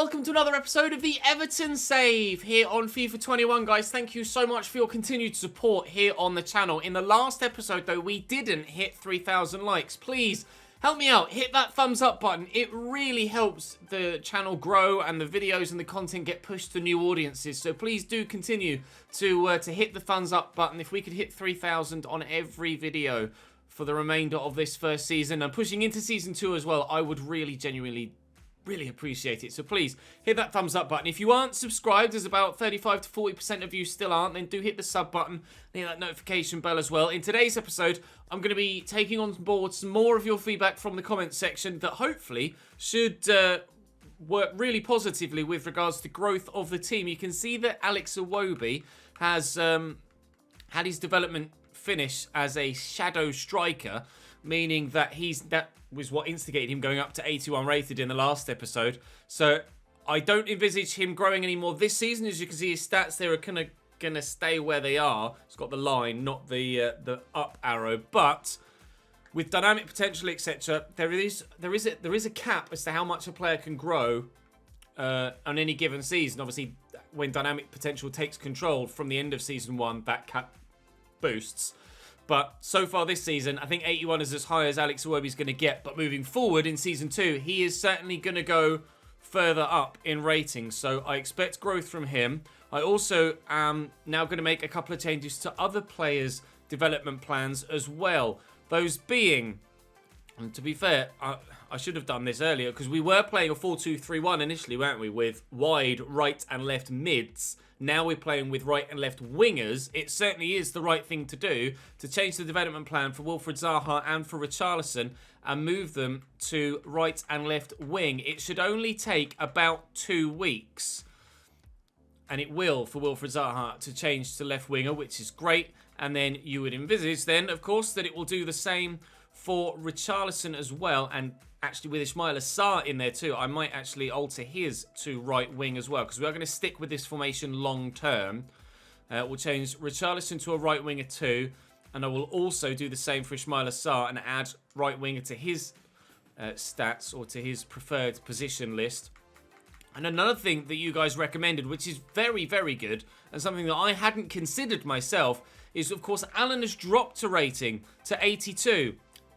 Welcome to another episode of the Everton Save here on FIFA 21, guys. Thank you so much for your continued support here on the channel. In the last episode, though, we didn't hit 3,000 likes. Please help me out. Hit that thumbs up button. It really helps the channel grow and the videos and the content get pushed to new audiences. So please do continue to hit the thumbs up button. If we could hit 3,000 on every video for the remainder of this first season and pushing into season 2 as well, I would really genuinely appreciate it. So please hit that thumbs up button. If you aren't subscribed, as about 35 to 40% of you still aren't, then do hit the sub button and hit that notification bell as well. In today's episode, I'm going to be taking on board some more of your feedback from the comments section that hopefully should work really positively with regards to growth of the team. You can see that Alex Iwobi has had his development finish as a shadow striker, meaning that that was what instigated him going up to 81 rated in the last episode. So I don't envisage him growing anymore this season. As you can see, his stats there are kind of going to stay where they are. It's got the line, not the up arrow. But with dynamic potential, etc., there is a cap as to how much a player can grow on any given season. Obviously, when dynamic potential takes control from the end of season 1, that cap boosts. But so far this season, I think 81 is as high as Alex Iwobi's going to get. But moving forward in Season 2, he is certainly going to go further up in ratings. So I expect growth from him. I also am now going to make a couple of changes to other players' development plans as well. Those being, and to be fair, I should have done this earlier because we were playing a 4-2-3-1 initially, weren't we? With wide right and left mids. Now we're playing with right and left wingers. It certainly is the right thing to do to change the development plan for Wilfried Zaha and for Richarlison and move them to right and left wing. It should only take about 2 weeks. And it will for Wilfried Zaha to change to left winger, which is great. And then you would envisage then, of course, that it will do the same for Richarlison as well. And actually with Ismaila Sarr in there too, I might actually alter his to right wing as well, because we are going to stick with this formation long term. We'll change Richarlison to a right winger too, and I will also do the same for Ismaila Sarr and add right winger to his stats or to his preferred position list. And another thing that you guys recommended, which is very, very good, and something that I hadn't considered myself, is of course Alan has dropped a rating to 82,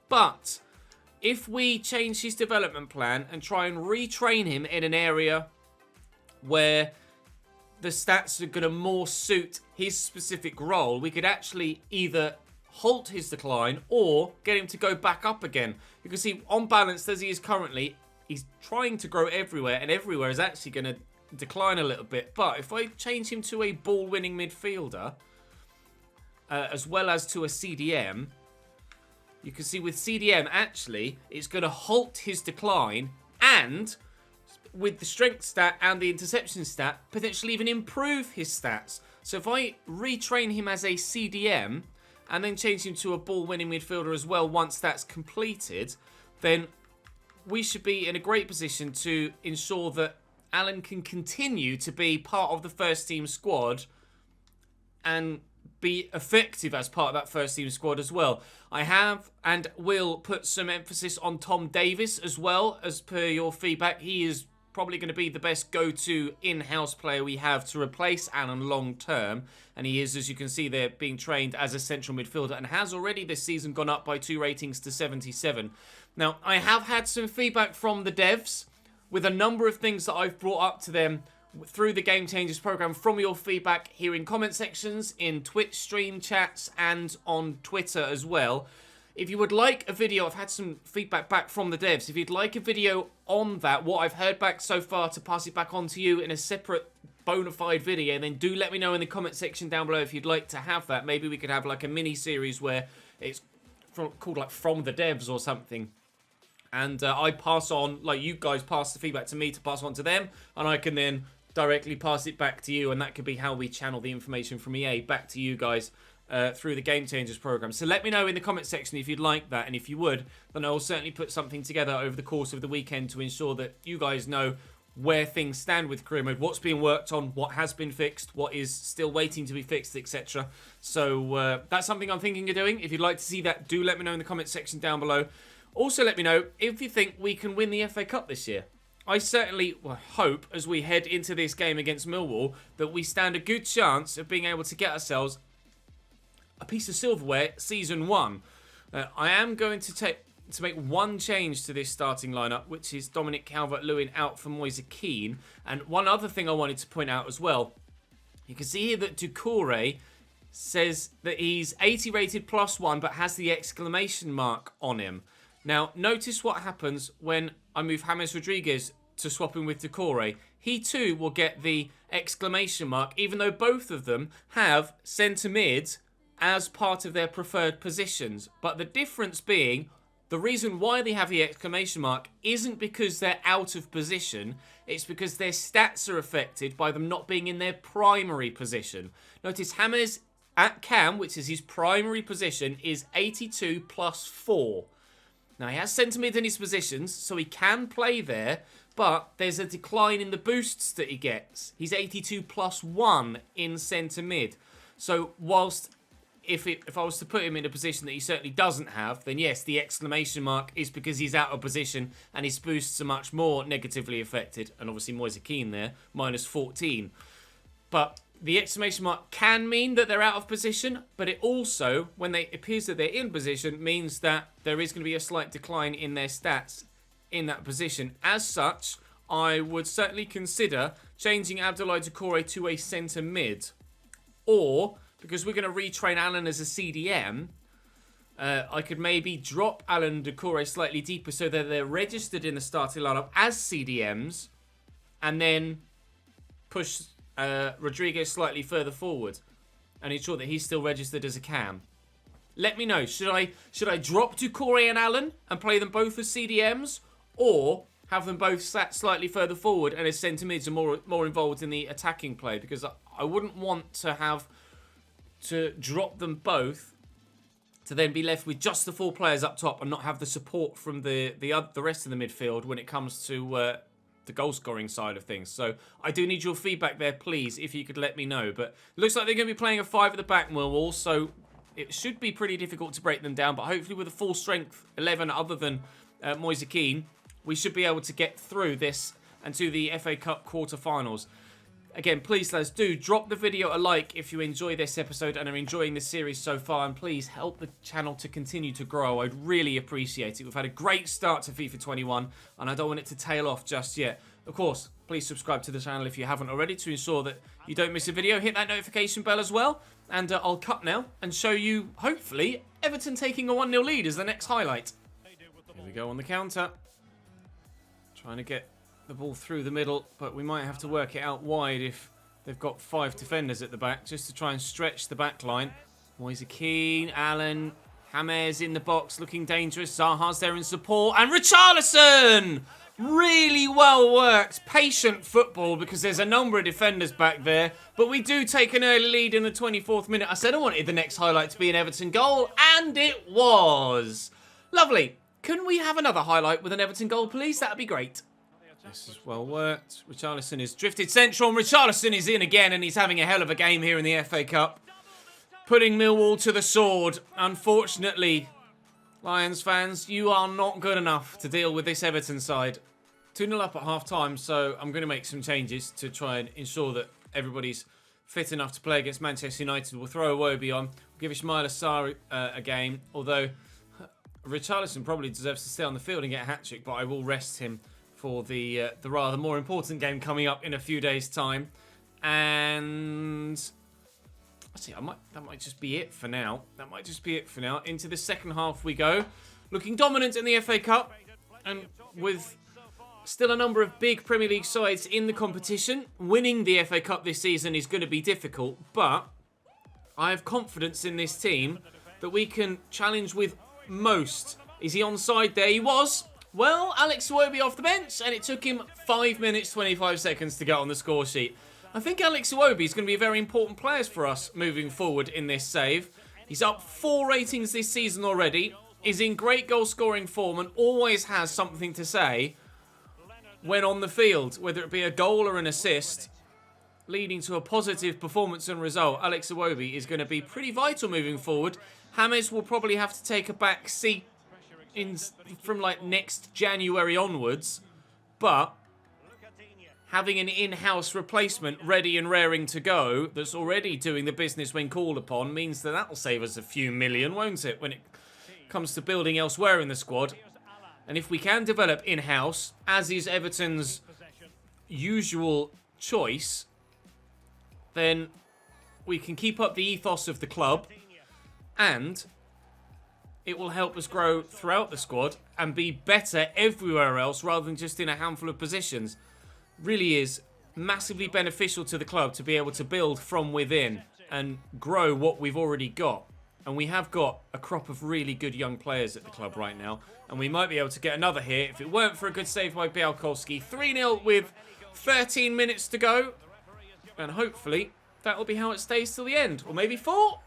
but if we change his development plan and try and retrain him in an area where the stats are going to more suit his specific role, we could actually either halt his decline or get him to go back up again. You can see, on balance, as he is currently, he's trying to grow everywhere, and everywhere is actually going to decline a little bit. But if I change him to a ball-winning midfielder, as well as to a CDM, you can see with CDM, actually, it's going to halt his decline and, with the strength stat and the interception stat, potentially even improve his stats. So if I retrain him as a CDM and then change him to a ball-winning midfielder as well once that's completed, then we should be in a great position to ensure that Alan can continue to be part of the first team squad and be effective as part of that first team squad as well. I have and will put some emphasis on Tom Davies as well, as per your feedback. He is probably going to be the best go-to in-house player we have to replace Alan long term, and he is, as you can see there, being trained as a central midfielder and has already this season gone up by 2 ratings to 77. Now, I have had some feedback from the devs with a number of things that I've brought up to them through the Game Changers program from your feedback here in comment sections, in Twitch stream chats, and on Twitter as well. If you would like a video, I've had some feedback back from the devs. If you'd like a video on that, what I've heard back so far, to pass it back on to you in a separate bona fide video, then do let me know in the comment section down below if you'd like to have that. Maybe we could have like a mini series where it's called like From the Devs or something. And I pass on, like you guys pass the feedback to me to pass on to them, and I can then directly pass it back to you, and that could be how we channel the information from EA back to you guys through the Game Changers program. So let me know in the comment section if you'd like that, and if you would, then I will certainly put something together over the course of the weekend to ensure that you guys know where things stand with career mode, what's being worked on, what has been fixed, what is still waiting to be fixed, etc. So that's something I'm thinking of doing. If you'd like to see that, do let me know in the comment section down below. Also let me know if you think we can win the FA Cup this year. I certainly hope, as we head into this game against Millwall, that we stand a good chance of being able to get ourselves a piece of silverware season 1. I am going to make one change to this starting lineup, which is Dominic Calvert-Lewin out for Moise Kean. And one other thing I wanted to point out as well, you can see here that Doucouré says that he's 80 rated +1, but has the exclamation mark on him. Now, notice what happens when I move James Rodriguez to swap him with Doucouré. He too will get the exclamation mark, even though both of them have centre mid as part of their preferred positions. But the difference being, the reason why they have the exclamation mark isn't because they're out of position. It's because their stats are affected by them not being in their primary position. Notice James at cam, which is his primary position, is 82 +4. Now, he has centre mid in his positions, so he can play there, but there's a decline in the boosts that he gets. He's 82 +1 in centre mid. So, whilst if I was to put him in a position that he certainly doesn't have, then yes, the exclamation mark is because he's out of position and his boosts are much more negatively affected. And obviously, Moise Kean there, -14. But the exclamation mark can mean that they're out of position, but it also, when it appears that they're in position, means that there is going to be a slight decline in their stats in that position. As such, I would certainly consider changing Abdoulaye Doucouré to a centre mid. Or, because we're going to retrain Alan as a CDM, I could maybe drop Alan and Doucouré slightly deeper so that they're registered in the starting lineup as CDMs, and then push Rodriguez slightly further forward and ensure that he's still registered as a cam. Let me know. Should I drop Doucouré and Allen and play them both as CDMs, or have them both sat slightly further forward and as centre mids are more involved in the attacking play? Because I wouldn't want to have to drop them both to then be left with just the 4 players up top and not have the support from the rest of the midfield when it comes to the goal-scoring side of things. So I do need your feedback there, please, if you could let me know. But it looks like they're going to be playing a 5 at the back, Millwall, so it should be pretty difficult to break them down. But hopefully with a full-strength 11 other than Moise Kean, we should be able to get through this and to the FA Cup quarterfinals. Again, please, lads, do drop the video a like if you enjoy this episode and are enjoying this series so far. And please help the channel to continue to grow. I'd really appreciate it. We've had a great start to FIFA 21, and I don't want it to tail off just yet. Of course, please subscribe to the channel if you haven't already to ensure that you don't miss a video. Hit that notification bell as well. And I'll cut now and show you, hopefully, Everton taking a 1-0 lead as the next highlight. Here we go on the counter. Trying to get the ball through the middle, but we might have to work it out wide if they've got 5 defenders at the back, just to try and stretch the back line. Moise Kean, Allen, James in the box, looking dangerous. Zaha's there in support, and Richarlison! Really well worked. Patient football, because there's a number of defenders back there, but we do take an early lead in the 24th minute. I said I wanted the next highlight to be an Everton goal, and it was. Lovely. Can we have another highlight with an Everton goal, please? That'd be great. This is well worked. Richarlison is drifted central, and Richarlison is in again, and he's having a hell of a game here in the FA Cup. Putting Millwall to the sword. Unfortunately, Lions fans, you are not good enough to deal with this Everton side. 2-0 up at half-time, so I'm going to make some changes to try and ensure that everybody's fit enough to play against Manchester United. We'll throw Iwobi on. We'll give Ismaila Sarr a game, although Richarlison probably deserves to stay on the field and get a hat-trick, but I will rest him for the rather more important game coming up in a few days' time. And that might just be it for now. That might just be it for now. Into the second half we go. Looking dominant in the FA Cup, and with still a number of big Premier League sides in the competition. Winning the FA Cup this season is going to be difficult, but I have confidence in this team that we can challenge with most. Is he onside? There he was. Well, Alex Iwobi off the bench, and it took him 5 minutes, 25 seconds to get on the score sheet. I think Alex Iwobi is going to be a very important player for us moving forward in this save. He's up 4 ratings this season already, is in great goal-scoring form, and always has something to say when on the field, whether it be a goal or an assist, leading to a positive performance and result. Alex Iwobi is going to be pretty vital moving forward. James will probably have to take a back seat from like next January onwards, but having an in-house replacement ready and raring to go that's already doing the business when called upon means that that'll save us a few million, won't it, when it comes to building elsewhere in the squad. And if we can develop in-house, as is Everton's usual choice, then we can keep up the ethos of the club, and it will help us grow throughout the squad and be better everywhere else rather than just in a handful of positions. Really is massively beneficial to the club to be able to build from within and grow what we've already got. And we have got a crop of really good young players at the club right now, and we might be able to get another here if it weren't for a good save by Białkowski. 3-0 with 13 minutes to go, and hopefully that will be how it stays till the end. Or maybe 4?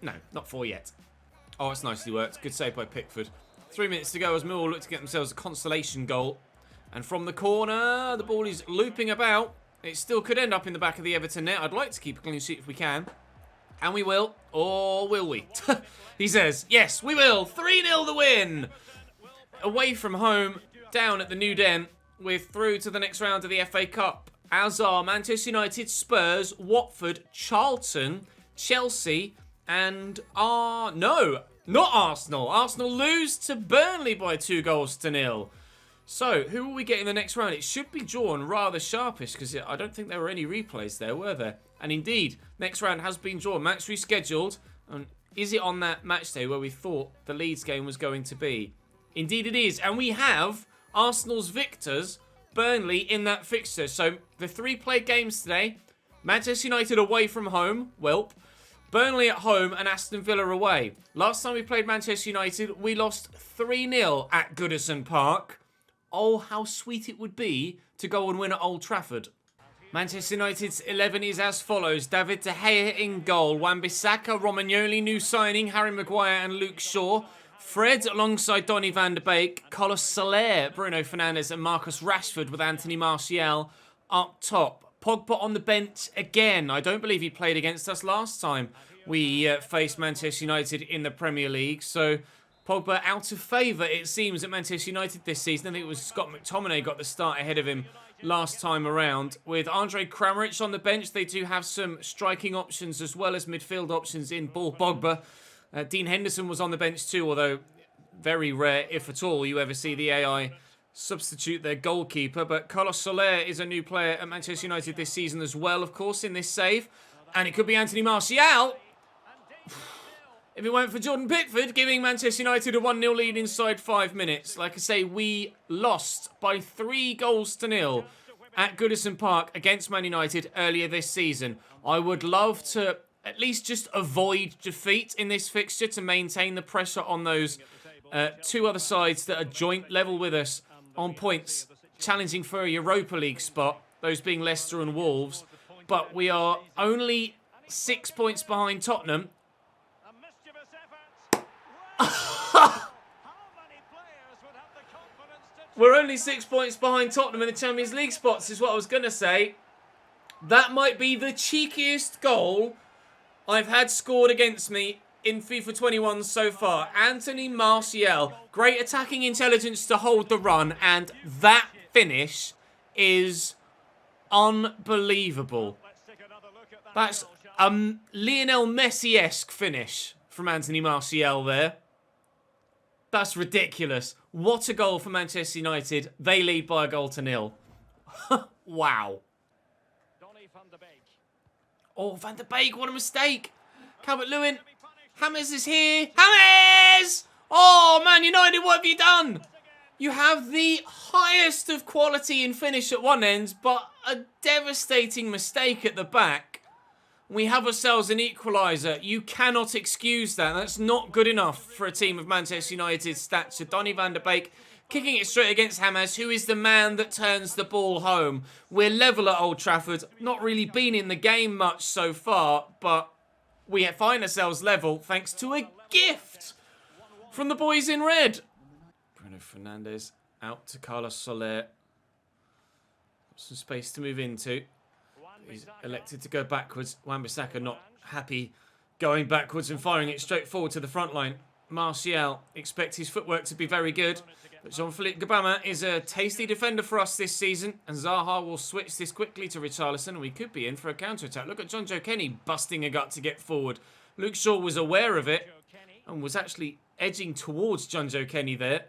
No, not 4 yet. Oh, it's nicely worked. Good save by Pickford. 3 minutes to go as Millwall look to get themselves a consolation goal. And from the corner, the ball is looping about. It still could end up in the back of the Everton net. I'd like to keep a clean sheet if we can. And we will. Or will we? He says, yes, we will. 3-0 the win. Away from home, down at the New Den. We're through to the next round of the FA Cup. As are Manchester United, Spurs, Watford, Charlton, Chelsea, and no, not Arsenal. Arsenal lose to Burnley by 2-0. So, who will we get in the next round? It should be drawn rather sharpish because I don't think there were any replays there, were there? And indeed, next round has been drawn. Match rescheduled. And is it on that match day where we thought the Leeds game was going to be? Indeed it is. And we have Arsenal's victors, Burnley, in that fixture. So, the 3 played games today. Manchester United away from home. Welp. Burnley at home and Aston Villa away. Last time we played Manchester United, we lost 3-0 at Goodison Park. Oh, how sweet it would be to go and win at Old Trafford. Manchester United's 11 is as follows. David De Gea in goal. Wan-Bissaka, Romagnoli, new signing, Harry Maguire and Luke Shaw. Fred alongside Donny van de Beek. Carlos Soler, Bruno Fernandes and Marcus Rashford with Anthony Martial up top. Pogba on the bench again. I don't believe he played against us last time we faced Manchester United in the Premier League. So Pogba out of favour, it seems, at Manchester United this season. I think it was Scott McTominay got the start ahead of him last time around. With Andre Kramaric on the bench, they do have some striking options as well as midfield options in Paul Pogba. Dean Henderson was on the bench too, although very rare, if at all, you ever see the AI substitute their goalkeeper. But Carlos Soler is a new player at Manchester United this season as well, of course, in this save. And it could be Anthony Martial. If it weren't for Jordan Pickford giving Manchester United a 1-0 lead inside 5 minutes. Like I say, we lost by 3-0 at Goodison Park against Man United earlier this season. I would love to at least just avoid defeat in this fixture to maintain the pressure on those 2 other sides that are joint level with us on points, challenging for a Europa League spot, those being Leicester and Wolves. But we are only 6 points behind Tottenham. We're only 6 points behind Tottenham in the Champions League spots, is what I was going to say. That might be the cheekiest goal I've had scored against me in FIFA 21 so far. Anthony Martial, great attacking intelligence to hold the run, and that finish is unbelievable. That's a Lionel Messi-esque finish from Anthony Martial there. That's ridiculous. What a goal for Manchester United. They lead by a 0-0. Wow. Oh, Van der Beek, what a mistake. Calvert-Lewin. James is here. James! Oh, Man United, what have you done? You have the highest of quality in finish at one end, but a devastating mistake at the back. We have ourselves an equaliser. You cannot excuse that. That's not good enough for a team of Manchester United's stature. Donny van der Beek kicking it straight against James, who is the man that turns the ball home. We're level at Old Trafford. Not really been in the game much so far, but we find ourselves level thanks to a gift from the boys in red. Bruno Fernandes out to Carlos Soler. Got some space to move into. He's elected to go backwards. Wan-Bissaka not happy going backwards and firing it straight forward to the front line. Martial expects his footwork to be very good. But Jean-Philippe Gabama is a tasty defender for us this season, and Zaha will switch this quickly to Richarlison, and we could be in for a counter-attack. Look at John Joe Kenny busting a gut to get forward. Luke Shaw was aware of it and was actually edging towards John Joe Kenny there.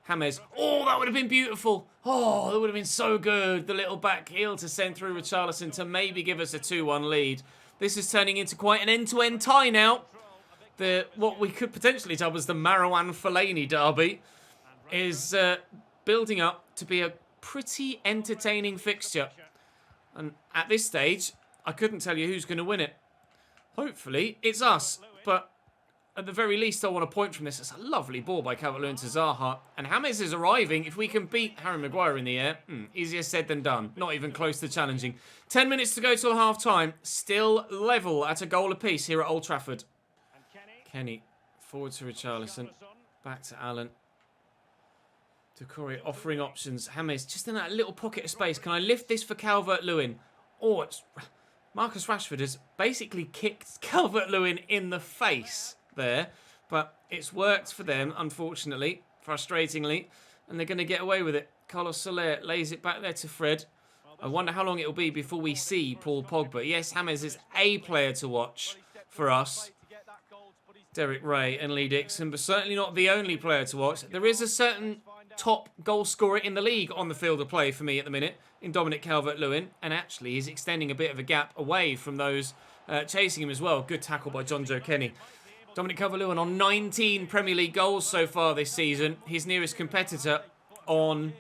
James. Oh, that would have been beautiful. Oh, that would have been so good. The little back heel to send through Richarlison to maybe give us a 2-1 lead. This is turning into quite an end-to-end tie now. What we could potentially dub as the Marouane Fellaini derby is building up to be a pretty entertaining fixture. And at this stage, I couldn't tell you who's going to win it. Hopefully, it's us. But at the very least, I want a point from this. It's a lovely ball by Calvert-Lewin to Zaha. And James is arriving. If we can beat Harry Maguire in the air, easier said than done. Not even close to challenging. 10 minutes to go till half-time. Still level at a goal apiece here at Old Trafford. Kenny, forward to Richarlison. Back to Allen. Doucouré offering options. James just in that little pocket of space. Can I lift this for Calvert-Lewin? Oh, it's... Marcus Rashford has basically kicked Calvert-Lewin in the face there. But it's worked for them, unfortunately. Frustratingly. And they're going to get away with it. Carlos Soler lays it back there to Fred. I wonder how long it will be before we see Paul Pogba. Yes, James is a player to watch for us. Derek Ray and Lee Dixon, but certainly not the only player to watch. There is a certain top goal scorer in the league on the field of play for me at the minute in Dominic Calvert-Lewin, and actually he's extending a bit of a gap away from those chasing him as well. Good tackle by John Joe Kenny. Dominic Calvert-Lewin on 19 Premier League goals so far this season. His nearest competitor on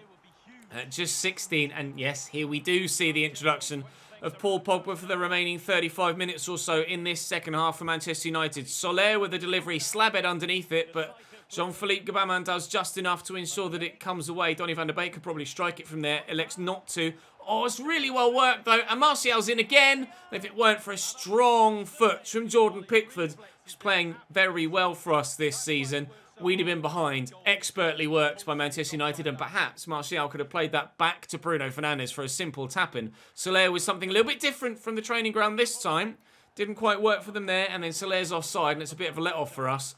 just 16, and yes, here we do see the introduction of Paul Pogba for the remaining 35 minutes or so in this second half for Manchester United. Soler with a delivery, slabhead underneath it, but Jean-Philippe Gabama does just enough to ensure that it comes away. Donny van der Beek could probably strike it from there, elects not to. Oh, it's really well worked though, and Martial's in again. If it weren't for a strong foot from Jordan Pickford, who's playing very well for us this season, we'd have been behind. Expertly worked by Manchester United, and perhaps Martial could have played that back to Bruno Fernandes for a simple tap-in. Soler was something a little bit different from the training ground this time. Didn't quite work for them there, and then Soler's offside, and it's a bit of a let-off for us.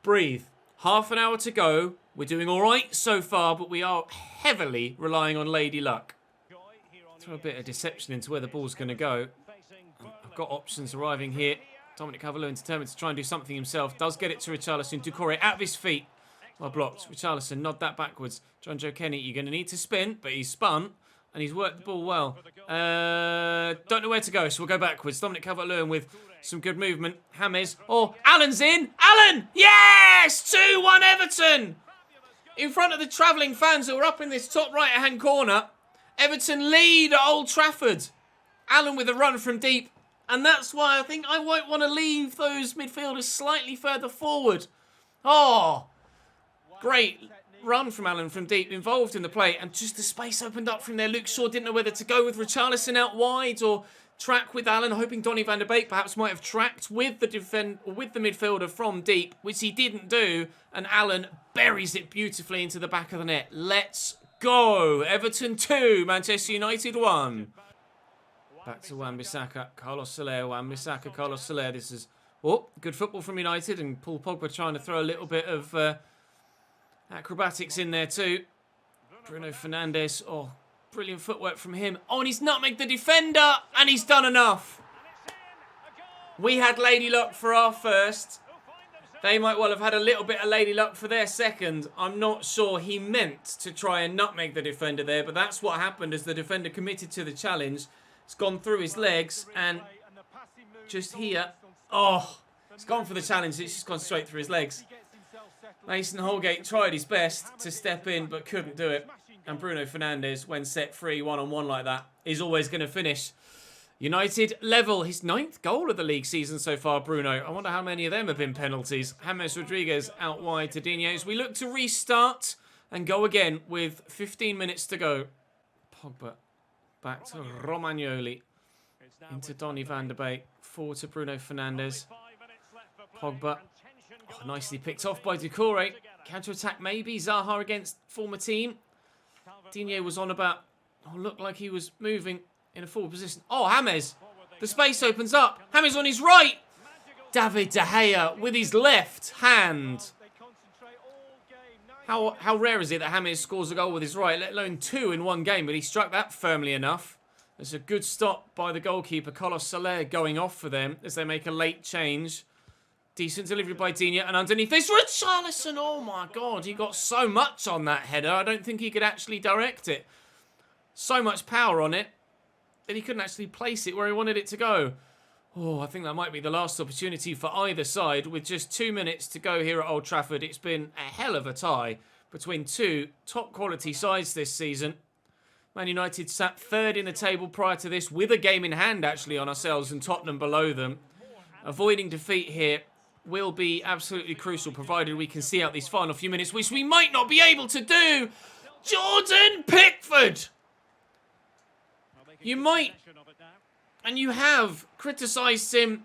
Breathe. Half an hour to go. We're doing all right so far, but we are heavily relying on Lady Luck. Throw a bit of deception into where the ball's going to go. I've got options arriving here. Dominic Calvert-Lewin determined to try and do something himself. Does get it to Richarlison. Doucouré out of his feet. Well blocked. Richarlison, nod that backwards. John Joe Kenny, you're going to need to spin, but he's spun. And he's worked the ball well. Don't know where to go, so we'll go backwards. Dominic Calvert-Lewin with some good movement. James. Oh, Allen's in. Allen! Yes! 2-1 Everton! In front of the travelling fans who are up in this top right-hand corner. Everton lead at Old Trafford. Allen with a run from deep. And that's why I think I might want to leave those midfielders slightly further forward. Oh, great run from Allen from deep, involved in the play. And just the space opened up from there. Luke Shaw didn't know whether to go with Richarlison out wide or track with Allen, hoping Donny van der Beek perhaps might have tracked with the midfielder from deep, which he didn't do. And Allen buries it beautifully into the back of the net. Let's go. Everton 2, Manchester United 1. Back to Wan-Bissaka, Carlos Soler, Wan-Bissaka, Carlos Soler. This is, good football from United, and Paul Pogba trying to throw a little bit of acrobatics in there too. Bruno Fernandes, brilliant footwork from him. Oh, and he's nutmegged the defender, and he's done enough. We had Lady Luck for our first. They might well have had a little bit of Lady Luck for their second. I'm not sure he meant to try and nutmeg the defender there, but that's what happened as the defender committed to the challenge. It's gone through his legs, and just here, it's gone for the challenge. It's just gone straight through his legs. Mason Holgate tried his best to step in, but couldn't do it. And Bruno Fernandes, when set free one-on-one like that, is always going to finish. United level, his 9th goal of the league season so far, Bruno. I wonder how many of them have been penalties. James Rodriguez out wide to Digne as we look to restart and go again with 15 minutes to go. Pogba. Back to Romagnoli. Into Donny van der Beek. Forward to Bruno Fernandes. Pogba. Nicely picked off by Doucouré. Counter-attack maybe. Zaha against former team. Digne was on about... looked like he was moving in a forward position. James. The space opens up. James on his right. David De Gea with his left hand. How rare is it that James scores a goal with his right, let alone 2 in one game, but he struck that firmly enough. There's a good stop by the goalkeeper, Carlos Soler, going off for them as they make a late change. Decent delivery by Digne, and underneath this, Richarlison, oh my god, he got so much on that header, I don't think he could actually direct it. So much power on it, that he couldn't actually place it where he wanted it to go. Oh, I think that might be the last opportunity for either side. With just 2 minutes to go here at Old Trafford, it's been a hell of a tie between two top quality sides this season. Man United sat third in the table prior to this, with a game in hand actually on ourselves and Tottenham below them. Avoiding defeat here will be absolutely crucial, provided we can see out these final few minutes, which we might not be able to do. Jordan Pickford! You might, and you have, criticised him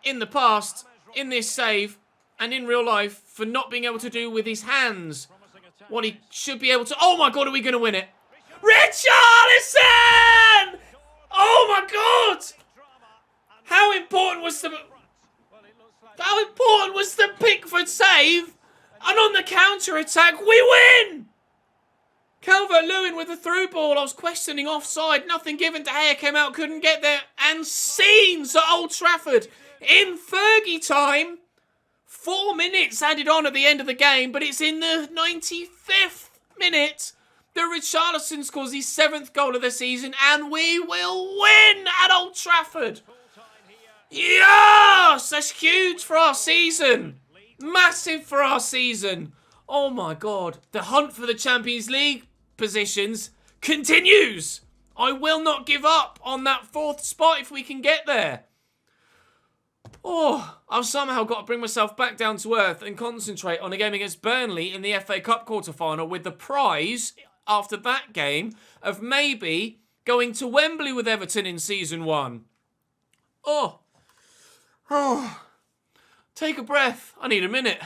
in the past, in this save, and in real life, for not being able to do with his hands what he should be able to. Oh my god, are we going to win it? Richarlison! Oh my god! How important was the Pickford save? And on the counter-attack, we win! Calvert-Lewin with the through ball. I was questioning offside. Nothing given. De Gea came out, couldn't get there. And scenes at Old Trafford in Fergie time. 4 minutes added on at the end of the game, but it's in the 95th minute that Richarlison scores his 7th goal of the season, and we will win at Old Trafford. Yes! That's huge for our season. Massive for our season. Oh my god. The hunt for the Champions League positions continues. I will not give up on that 4th spot if we can get there. Oh, I've somehow got to bring myself back down to earth and concentrate on a game against Burnley in the FA Cup Quarterfinal, with the prize after that game of maybe going to Wembley with Everton in Season 1. Oh. Take a breath. I need a minute.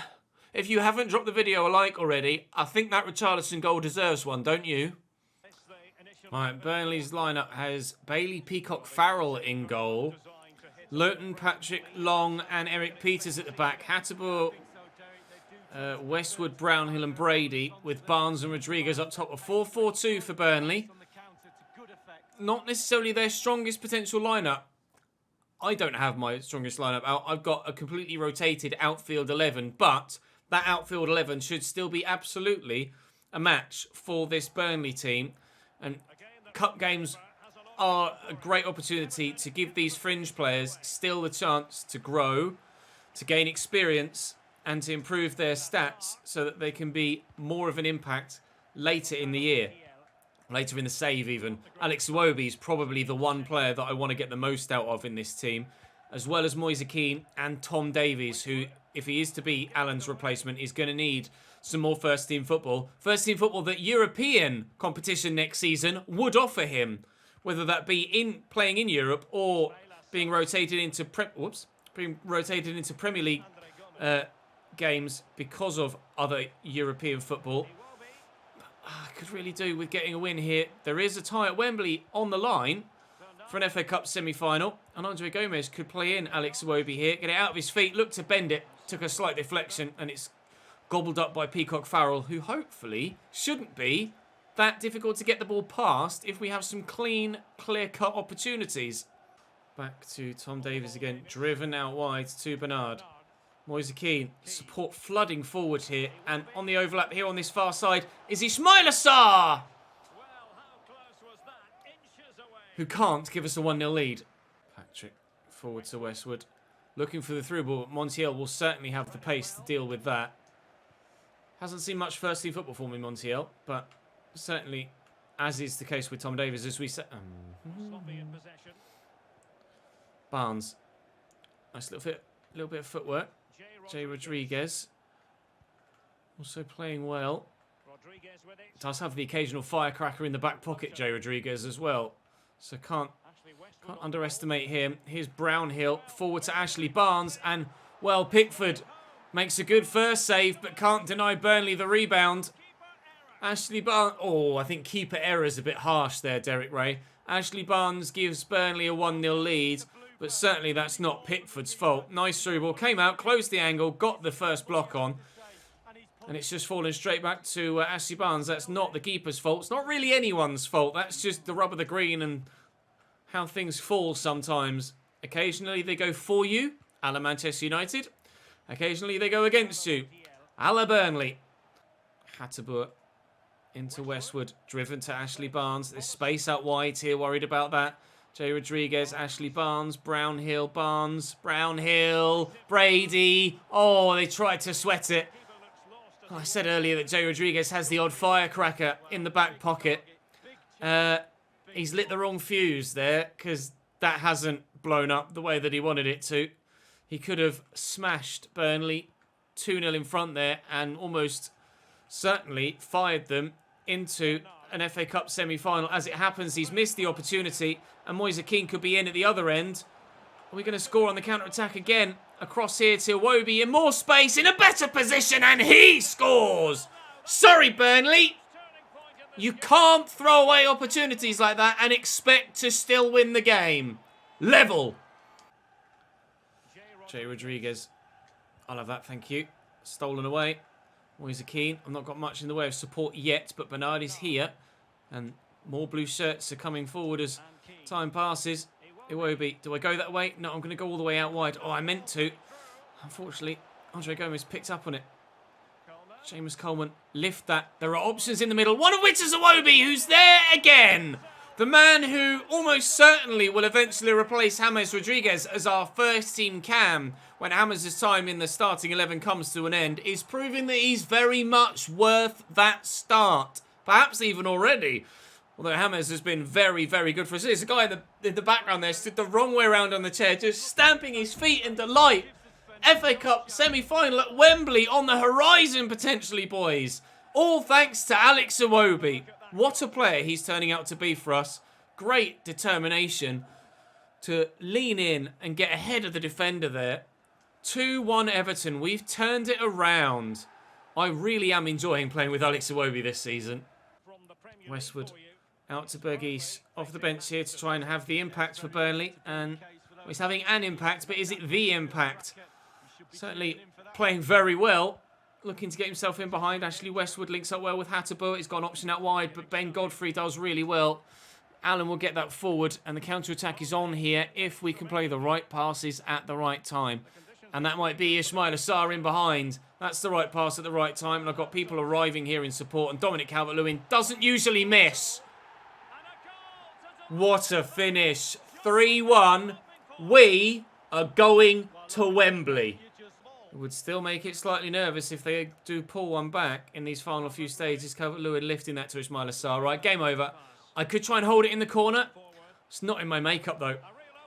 If you haven't dropped the video a like already, I think that Richarlison goal deserves one, don't you? Right, Burnley's lineup has Bailey, Peacock, Farrell in goal. Lurton, Patrick, Long and Eric Peters at the back. Hatterbull, Westwood, Brownhill and Brady, with Barnes and Rodriguez up top. A 4-4-2 for Burnley. Not necessarily their strongest potential lineup. I don't have my strongest lineup out. I've got a completely rotated outfield 11, but that outfield 11 should still be absolutely a match for this Burnley team. And cup games are a great opportunity to give these fringe players still the chance to grow, to gain experience, and to improve their stats so that they can be more of an impact later in the year. Later in the save even. Alex Iwobi is probably the one player that I want to get the most out of in this team, as well as Moise Kean and Tom Davies, who, if he is to be Alan's replacement, is going to need some more first-team football. First-team football that European competition next season would offer him, whether that be playing in Europe or being rotated into Premier League games because of other European football. I could really do with getting a win here. There is a tie at Wembley on the line for an FA Cup semi-final. And Andre Gomez could play in Alex Iwobi here. Get it out of his feet. Look to bend it. Took a slight deflection. And it's gobbled up by Peacock Farrell, who hopefully shouldn't be that difficult to get the ball past if we have some clean, clear-cut opportunities. Back to Tom Davies again. Driven out wide to Bernard. Moise Kean, support flooding forward here, and on the overlap here on this far side is Ismail Assar, who can't give us a 1-0 lead. Patrick forward to Westwood, looking for the through ball. Montiel will certainly have the pace to deal with that. Hasn't seen much first-team football for me, Montiel, but certainly, as is the case with Tom Davies, as we said. Barnes, nice little bit of footwork. Jay Rodriguez also playing well. Does have the occasional firecracker in the back pocket, Jay Rodriguez, as well. So can't underestimate him. Here's Brownhill forward to Ashley Barnes, and well, Pickford makes a good first save, but can't deny Burnley the rebound. Ashley Barnes. Oh, I think keeper error is a bit harsh there, Derek Ray. Ashley Barnes gives Burnley a 1-0 lead. But certainly that's not Pickford's fault. Nice through ball. Came out, closed the angle, got the first block on. And it's just fallen straight back to Ashley Barnes. That's not the keeper's fault. It's not really anyone's fault. That's just the rub of the green and how things fall sometimes. Occasionally they go for you, a la Manchester United. Occasionally they go against you, a la Burnley. Hatterbutt into Westwood, driven to Ashley Barnes. There's space out wide here, worried about that. Jay Rodriguez, Ashley Barnes, Brownhill, Barnes, Brownhill, Brady. Oh, they tried to sweat it. Oh, I said earlier that Jay Rodriguez has the odd firecracker in the back pocket. He's lit the wrong fuse there because that hasn't blown up the way that he wanted it to. He could have smashed Burnley 2-0 in front there and almost certainly fired them into an FA Cup semi-final. As it happens, he's missed the opportunity and Moise Keane could be in at the other end. Are we going to score on the counter-attack again? Across here to Iwobi in more space, in a better position, and he scores! Sorry, Burnley. You can't throw away opportunities like that and expect to still win the game. Level. Jay Rodriguez. I'll have that, thank you. Stolen away. Moise Keane. I've not got much in the way of support yet, but Bernard is here. And more blue shirts are coming forward as time passes. Iwobi. Do I go that way? No, I'm going to go all the way out wide. Oh, I meant to. Unfortunately, Andre Gomez picked up on it. Seamus Coleman, lift that. There are options in the middle, one of which is Iwobi, who's there again. The man who almost certainly will eventually replace James Rodriguez as our first team cam when James' time in the starting 11 comes to an end is proving that he's very much worth that start. Perhaps even already. Although James has been very, very good for us. There's a guy in the background there stood the wrong way around on the chair, just stamping his feet in delight. FA Cup semi-final at Wembley on the horizon, potentially, boys. All thanks to Alex Iwobi. What a player he's turning out to be for us. Great determination to lean in and get ahead of the defender there. 2-1 Everton. We've turned it around. I really am enjoying playing with Alex Iwobi this season. Westwood out to Burgess off the bench here to try and have the impact for Burnley. And he's having an impact, but is it the impact? Certainly playing very well. Looking to get himself in behind. Ashley Westwood links up well with Hatterbutt. He's got an option out wide, but Ben Godfrey does really well. Allen will get that forward, and the counter-attack is on here if we can play the right passes at the right time. And that might be Ismail Assar in behind. That's the right pass at the right time, and I've got people arriving here in support, and Dominic Calvert-Lewin doesn't usually miss. What a finish. 3-1. We are going to Wembley. It would still make it slightly nervous if they do pull one back in these final few stages. Calvert-Lewin lifting that to Ismail Assar. Right, game over. I could try and hold it in the corner. It's not in my makeup, though.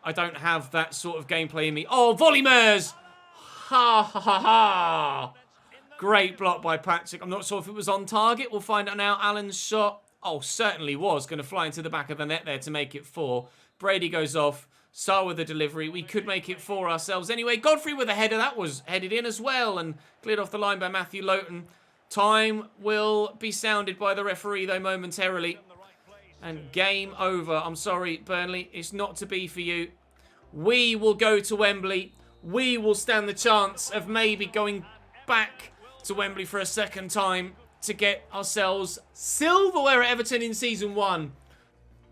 I don't have that sort of gameplay in me. Oh, Volleymers! Ha, ha, ha, ha. Great block by Patrick. I'm not sure if it was on target. We'll find out now. Allen's shot. Oh, certainly was. Going to fly into the back of the net there to make it 4. Brady goes off. Sarr with the delivery. We could make it 4 ourselves. Anyway, Godfrey with a header. That was headed in as well and cleared off the line by Matthew Lowton. Time will be sounded by the referee, though, momentarily. And game over. I'm sorry, Burnley. It's not to be for you. We will go to Wembley. We will stand the chance of maybe going back to Wembley for a second time to get ourselves silverware at Everton in Season 1.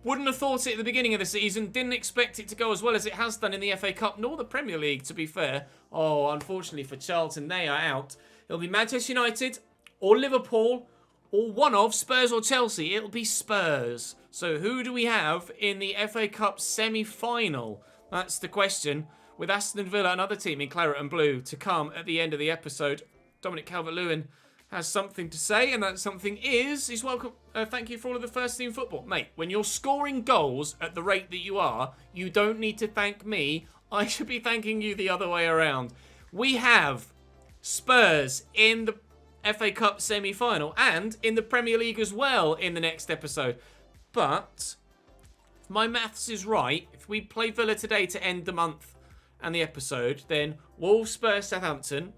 Wouldn't have thought it at the beginning of the season. Didn't expect it to go as well as it has done in the FA Cup, nor the Premier League, to be fair. Oh, unfortunately for Charlton, they are out. It'll be Manchester United or Liverpool or one of Spurs or Chelsea. It'll be Spurs. So who do we have in the FA Cup semi-final? That's the question. With Aston Villa, another team in claret and blue, to come at the end of the episode. Dominic Calvert-Lewin has something to say, and that something is, he's welcome. Thank you for all of the first team football. Mate, when you're scoring goals at the rate that you are, you don't need to thank me. I should be thanking you the other way around. We have Spurs in the FA Cup semi-final and in the Premier League as well in the next episode. But if my maths is right, if we play Villa today to end the month and the episode, then Wolves, Spurs, Southampton,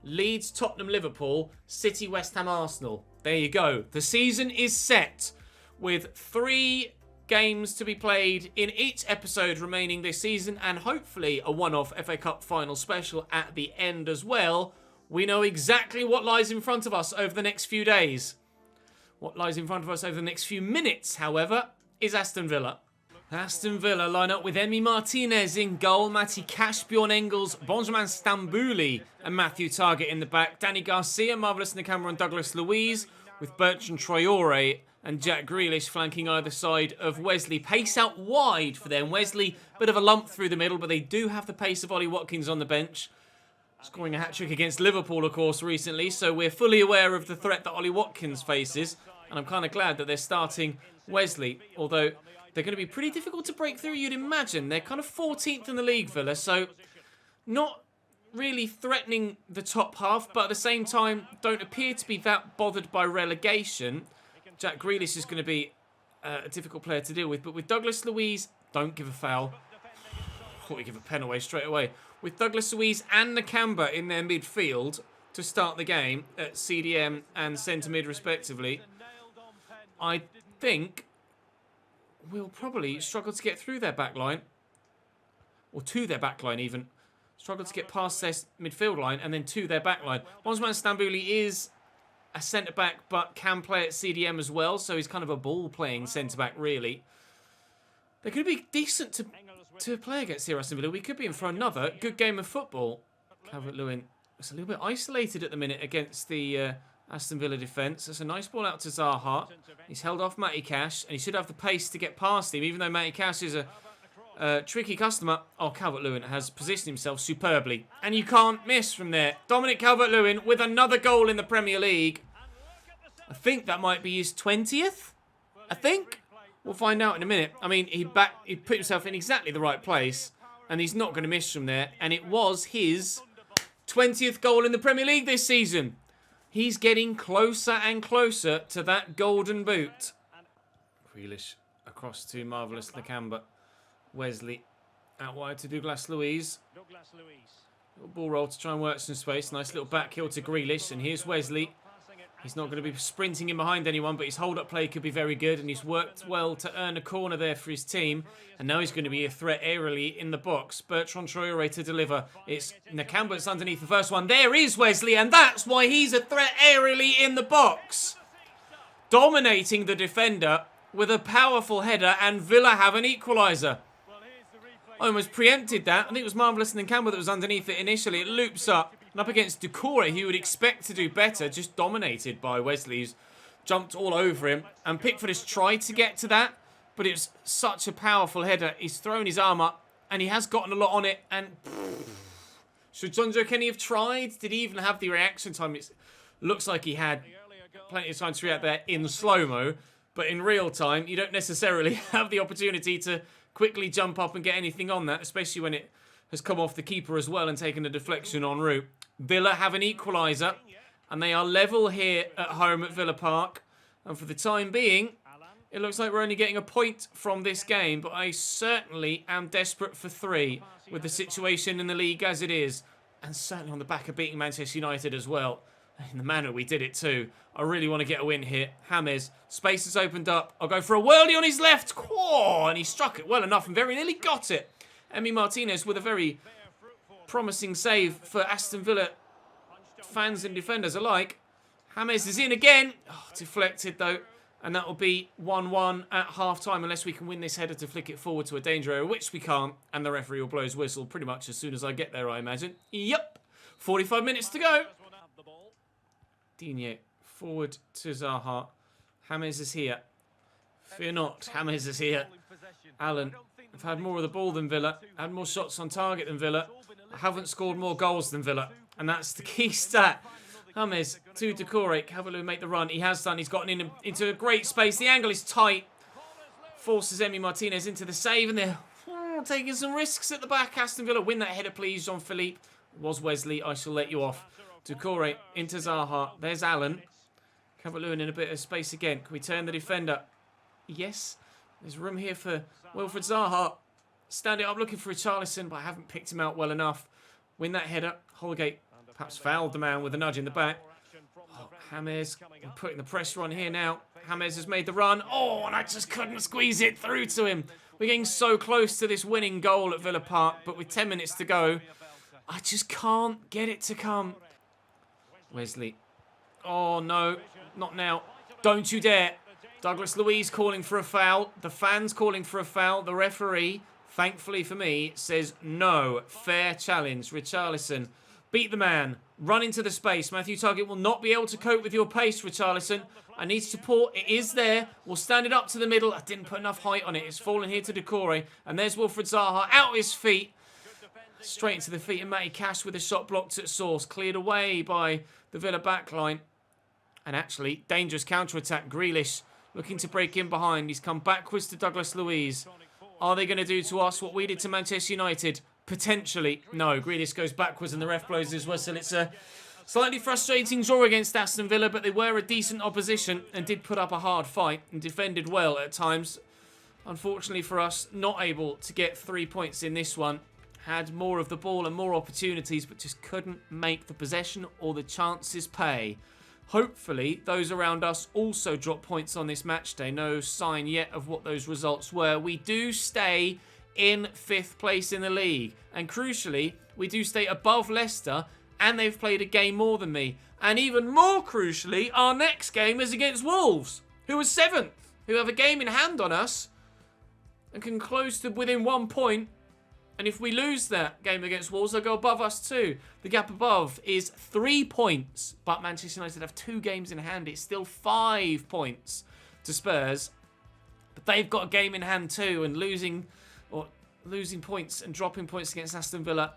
Leeds, Tottenham, Liverpool, City, West Ham, Arsenal. There you go. The season is set with 3 games to be played in each episode remaining this season and hopefully a one-off FA Cup final special at the end as well. We know exactly what lies in front of us over the next few days. What lies in front of us over the next few minutes, however, is Aston Villa. Aston Villa line up with Emi Martinez in goal, Mati Cash, Bjorn Engels, Benjamin Stambouli and Matthew Targett in the back. Danny Garcia, Marvellous Nakamura and Douglas Luiz with Bertrand Traore and Jack Grealish flanking either side of Wesley. Pace out wide for them. Wesley, bit of a lump through the middle, but they do have the pace of Ollie Watkins on the bench. Scoring a hat-trick against Liverpool, of course, recently, so we're fully aware of the threat that Ollie Watkins faces. And I'm kind of glad that they're starting Wesley, although they're going to be pretty difficult to break through, you'd imagine. They're kind of 14th in the league, Villa, so not really threatening the top half, but at the same time don't appear to be that bothered by relegation. Jack Grealish is going to be a difficult player to deal with, but with Douglas Luiz, don't give a foul. Thought he'd give a pen away straight away. With Douglas Luiz and Nakamba in their midfield to start the game at CDM and centre mid respectively, I think we'll probably struggle to get through their back line, or to their back line even. Struggle to get past their midfield line and then to their back line. Benjamin Stambouli is a centre-back but can play at CDM as well, so he's kind of a ball-playing centre-back, really. They're going to be decent to play against here, Aston Villa. We could be in for another good game of football. Calvert-Lewin is a little bit isolated at the minute against the Aston Villa defence. That's a nice ball out to Zaha. He's held off Matty Cash, and he should have the pace to get past him, even though Matty Cash is a tricky customer. Oh, Calvert-Lewin has positioned himself superbly, and you can't miss from there. Dominic Calvert-Lewin with another goal in the Premier League. I think that might be his 20th. I think. We'll find out in a minute. I mean, he put himself in exactly the right place, and he's not going to miss from there. And it was his 20th goal in the Premier League this season. He's getting closer and closer to that golden boot. Grealish across to Marvellous Nakamba. Wesley out wide to Douglas Luiz. Little ball roll to try and work some space. Nice little back heel to Grealish. And here's Wesley. He's not going to be sprinting in behind anyone, but his hold-up play could be very good. And he's worked well to earn a corner there for his team. And now he's going to be a threat aerially in the box. Bertrand Traore to deliver. It's Nakamba that's underneath the first one. There is Wesley, and that's why he's a threat aerially in the box. Dominating the defender with a powerful header, and Villa have an equaliser. I almost preempted that. I think it was Marvellous Nakamba that was underneath it initially. It loops up. And up against Doucouré, who you would expect to do better, just dominated by Wesley, who's jumped all over him. And Pickford has tried to get to that, but it was such a powerful header. He's thrown his arm up, and he has gotten a lot on it. And should John Joe Kenny have tried? Did he even have the reaction time? It looks like he had plenty of time to react there in slow-mo. But in real time, you don't necessarily have the opportunity to quickly jump up and get anything on that, especially when it has come off the keeper as well and taken a deflection en route. Villa have an equaliser, and they are level here at home at Villa Park. And for the time being, it looks like we're only getting a point from this game, but I certainly am desperate for 3 with the situation in the league as it is, and certainly on the back of beating Manchester United as well. In the manner we did it too. I really want to get a win here. James, space has opened up. I'll go for a whirly on his left. And he struck it well enough and very nearly got it. Emi Martinez with a very promising save for Aston Villa fans and defenders alike. James is in again. Oh, deflected though. And that will be 1-1 at half-time unless we can win this header to flick it forward to a danger area, which we can't. And the referee will blow his whistle pretty much as soon as I get there, I imagine. Yep. 45 minutes to go. Digne forward to Zaha. James is here. Fear not, James is here. Allen have had more of the ball than Villa. Had more shots on target than Villa. I haven't scored more goals than Villa. And that's the key stat. James to Doucouré. Calvert-Lewin make the run. He has done. He's gotten into a great space. The angle is tight. Forces Emi Martinez into the save. And they're taking some risks at the back. Aston Villa win that header, please, Jean-Philippe. It was Wesley. I shall let you off. Doucouré into Zaha. There's Allen. Calvert-Lewin in a bit of space again. Can we turn the defender? Yes. There's room here for Wilfried Zaha. Stand it up looking for Richarlison, but I haven't picked him out well enough. Win that header. Holgate perhaps fouled the man with a nudge in the back. Oh, James putting the pressure on here now. James has made the run. Oh, and I just couldn't squeeze it through to him. We're getting so close to this winning goal at Villa Park, but with 10 minutes to go, I just can't get it to come. Wesley. Oh, no. Not now. Don't you dare. Douglas Luiz calling for a foul. The fans calling for a foul. The referee, thankfully for me, says no. Fair challenge. Richarlison. Beat the man. Run into the space. Matthew Targett will not be able to cope with your pace, Richarlison. I need support. It is there. We'll stand it up to the middle. I didn't put enough height on it. It's fallen here to Decore. And there's Wilfred Zaha out his feet. Straight into the feet of Matty Cash with a shot blocked at source. Cleared away by the Villa backline. And actually, dangerous counter-attack. Grealish looking to break in behind. He's come backwards to Douglas Luiz. Are they going to do to us what we did to Manchester United? Potentially. No, Grealish goes backwards and the ref blows his whistle. It's a slightly frustrating draw against Aston Villa, but they were a decent opposition and did put up a hard fight and defended well at times. Unfortunately for us, not able to get 3 points in this one. Had more of the ball and more opportunities, but just couldn't make the possession or the chances pay. Hopefully, those around us also drop points on this match day. No sign yet of what those results were. We do stay in 5th place in the league. And crucially, we do stay above Leicester, and they've played a game more than me. And even more crucially, our next game is against Wolves, who are 7th, who have a game in hand on us and can close to within 1 point. And if we lose that game against Wolves, they'll go above us too. The gap above is 3 points, but Manchester United have 2 games in hand. It's still 5 points to Spurs. But they've got a game in hand too, and losing points and dropping points against Aston Villa,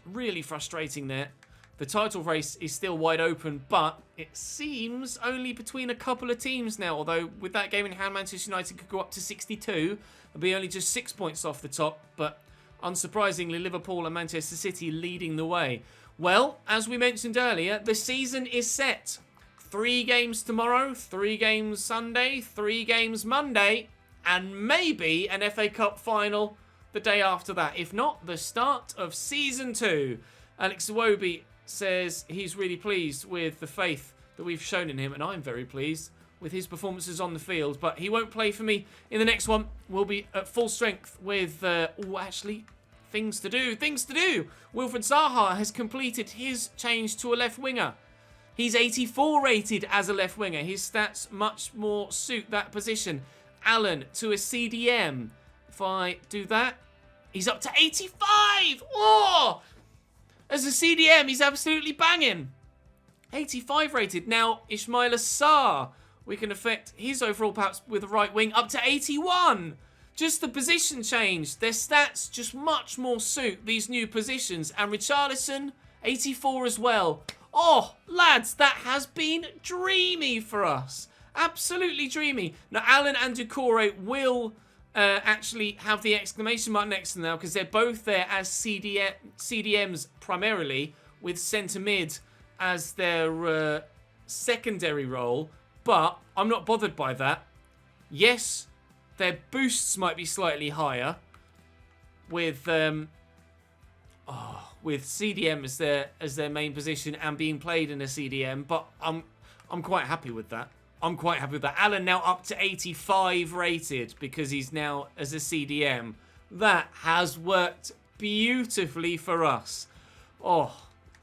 really frustrating there. The title race is still wide open, but it seems only between a couple of teams now. Although with that game in hand, Manchester United could go up to 62 and be only just 6 points off the top. But unsurprisingly, Liverpool and Manchester City leading the way. Well, as we mentioned earlier, the season is set. 3 games tomorrow, 3 games Sunday, 3 games Monday, and maybe an FA Cup final the day after that. If not, the start of Season 2. Alex Iwobi says he's really pleased with the faith that we've shown in him, and I'm very pleased with his performances on the field, but he won't play for me in the next one. We'll be at full strength with, things to do. Wilfred Zaha has completed his change to a left winger. He's 84 rated as a left winger. His stats much more suit that position. Allen to a CDM. If I do that, he's up to 85. Oh! As a CDM, he's absolutely banging. 85 rated. Now, Ismail Assar. We can affect his overall perhaps with the right wing up to 81. Just the position change. Their stats just much more suit these new positions. And Richarlison, 84 as well. Oh, lads, that has been dreamy for us. Absolutely dreamy. Now, Allen and Decore will actually have the exclamation mark next to them now, because they're both there as CDMs primarily, with centre mid as their secondary role. But I'm not bothered by that. Yes, their boosts might be slightly higher with CDM as their main position and being played in a CDM, but I'm quite happy with that. Allen now up to 85 rated because he's now as a CDM. That has worked beautifully for us. Oh,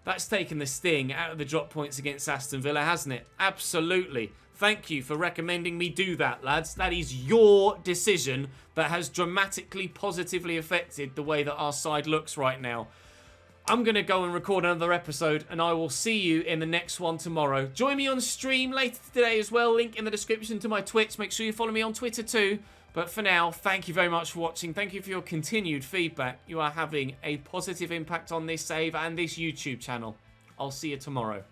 that's taken the sting out of the drop points against Aston Villa, hasn't it? Absolutely. Thank you for recommending me do that, lads. That is your decision that has dramatically positively affected the way that our side looks right now. I'm going to go and record another episode, and I will see you in the next one tomorrow. Join me on stream later today as well. Link in the description to my Twitch. Make sure you follow me on Twitter too. But for now, thank you very much for watching. Thank you for your continued feedback. You are having a positive impact on this save and this YouTube channel. I'll see you tomorrow.